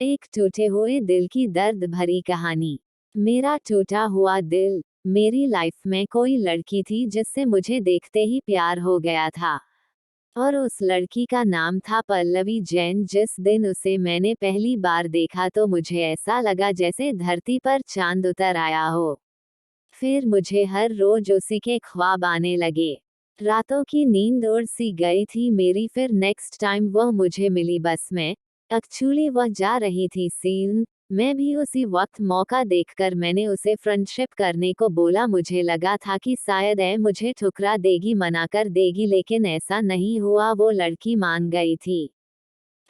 एक टूटे हुए दिल की दर्द भरी कहानी। मेरा टूटा हुआ दिल। मेरी लाइफ में कोई लड़की थी जिससे मुझे देखते ही प्यार हो गया था, और उस लड़की का नाम था पल्लवी जैन। जिस दिन उसे मैंने पहली बार देखा तो मुझे ऐसा लगा जैसे धरती पर चांद उतर आया हो। फिर मुझे हर रोज उसी के ख्वाब आने लगे। रातों की नींद उड़ सी गई थी मेरी। फिर नेक्स्ट टाइम वह मुझे मिली बस में। एक्चुअली वह जा रही थी सीन। मैं भी उसी वक्त मौका देखकर मैंने उसे फ्रेंडशिप करने को बोला। मुझे लगा था कि शायद मुझे ठुकरा देगी, मना कर देगी, लेकिन ऐसा नहीं हुआ। वो लड़की मान गई थी।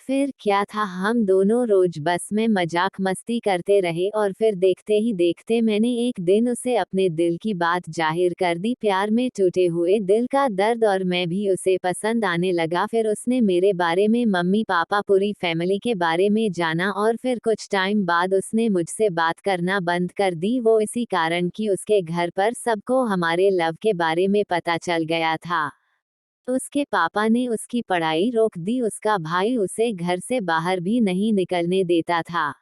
फिर क्या था, हम दोनों रोज बस में मजाक मस्ती करते रहे, और फिर देखते ही देखते मैंने एक दिन उसे अपने दिल की बात जाहिर कर दी। प्यार में टूटे हुए दिल का दर्द, और मैं भी उसे पसंद आने लगा। फिर उसने मेरे बारे में, मम्मी पापा, पूरी फैमिली के बारे में जाना, और फिर कुछ टाइम बाद उसने मुझसे बात करना बंद कर दी। वो इसी कारण कि उसके घर पर सबको हमारे लव के बारे में पता चल गया था। उसके पापा ने उसकी पढ़ाई रोक दी। उसका भाई उसे घर से बाहर भी नहीं निकलने देता था।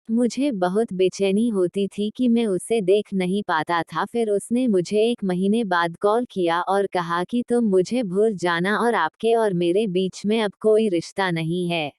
मुझे बहुत बेचैनी होती थी कि मैं उसे देख नहीं पाता था। फिर उसने मुझे 1 महीने बाद कॉल किया और कहा कि तुम मुझे भूल जाना, और आपके और मेरे बीच में अब कोई रिश्ता नहीं है।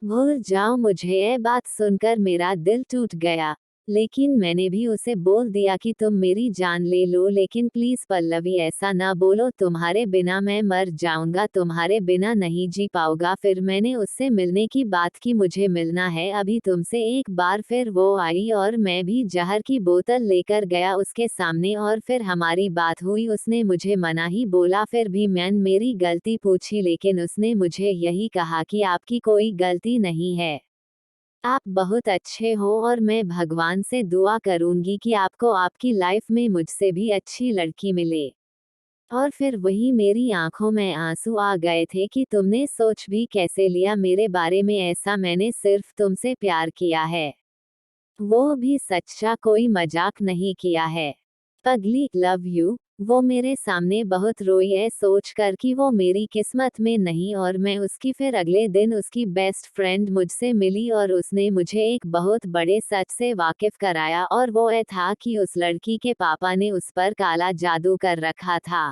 भूल जाओ मुझे। ये बात सुनकर मेरा दिल टूट गया। लेकिन मैंने भी उसे बोल दिया कि तुम मेरी जान ले लो, लेकिन प्लीज पल्लवी ऐसा ना बोलो। तुम्हारे बिना मैं मर जाऊंगा, तुम्हारे बिना नहीं जी पाऊंगा। फिर मैंने उससे मिलने की बात की, मुझे मिलना है अभी तुमसे एक बार। फिर वो आई और मैं भी जहर की बोतल लेकर गया उसके सामने, और फिर हमारी बात हुई। उसने मुझे मना ही बोला। फिर भी मैंने मेरी गलती पूछी, लेकिन उसने मुझे यही कहा कि आपकी कोई गलती नहीं है, आप बहुत अच्छे हो, और मैं भगवान से दुआ करूंगी कि आपको आपकी लाइफ में मुझसे भी अच्छी लड़की मिले। और फिर वही मेरी आंखों में आंसू आ गए थे कि तुमने सोच भी कैसे लिया मेरे बारे में ऐसा, मैंने सिर्फ तुमसे प्यार किया है, वो भी सच्चा, कोई मजाक नहीं किया है। पगली, लव यू। वो मेरे सामने बहुत रोई है सोचकर कि वो मेरी किस्मत में नहीं, और मैं उसकी। फिर अगले दिन उसकी बेस्ट फ्रेंड मुझसे मिली, और उसने मुझे एक बहुत बड़े सच से वाकिफ कराया, और वो ये था कि उस लड़की के पापा ने उस पर काला जादू कर रखा था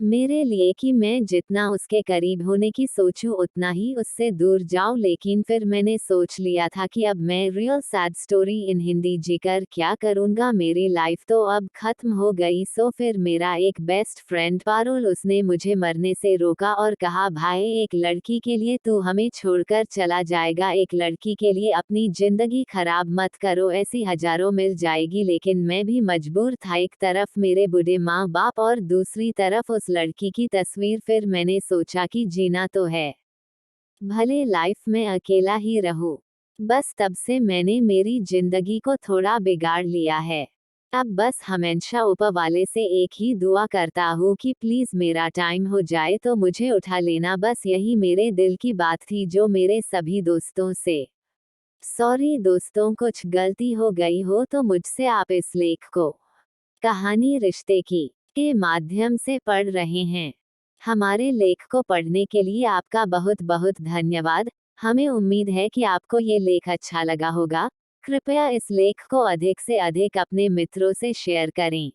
मेरे लिए, कि मैं जितना उसके करीब होने की सोचूं उतना ही उससे दूर जाऊं। लेकिन फिर मैंने सोच लिया था कि अब मैं real sad story in Hindi जीकर क्या करूंगा, मेरी लाइफ तो अब खत्म हो गई। सो फिर मेरा एक बेस्ट फ्रेंड पारुल, उसने मुझे मरने से रोका और कहा, भाई एक लड़की के लिए तू हमें छोड़कर चला जाएगा, एक लड़की के लिए अपनी जिंदगी खराब मत करो, ऐसी हजारों मिल जाएगी। लेकिन मैं भी मजबूर था, एक तरफ मेरे बूढ़े माँ बाप और दूसरी तरफ उस लड़की की तस्वीर। फिर मैंने सोचा कि जीना तो है, भले लाइफ में अकेला ही रहूं। बस तब से मैंने मेरी जिंदगी को थोड़ा बिगाड़ लिया है। अब बस हमेशा ऊपर वाले से एक ही दुआ करता हूँ कि प्लीज मेरा टाइम हो जाए तो मुझे उठा लेना। बस यही मेरे दिल की बात थी, जो मेरे सभी दोस्तों से। सॉरी दोस्तों, कुछ गलती हो गई हो तो मुझसे आप इस लेख को कहानी रिश्ते की के माध्यम से पढ़ रहे हैं। हमारे लेख को पढ़ने के लिए आपका बहुत बहुत धन्यवाद। हमें उम्मीद है कि आपको ये लेख अच्छा लगा होगा। कृपया इस लेख को अधिक से अधिक अपने मित्रों से शेयर करें।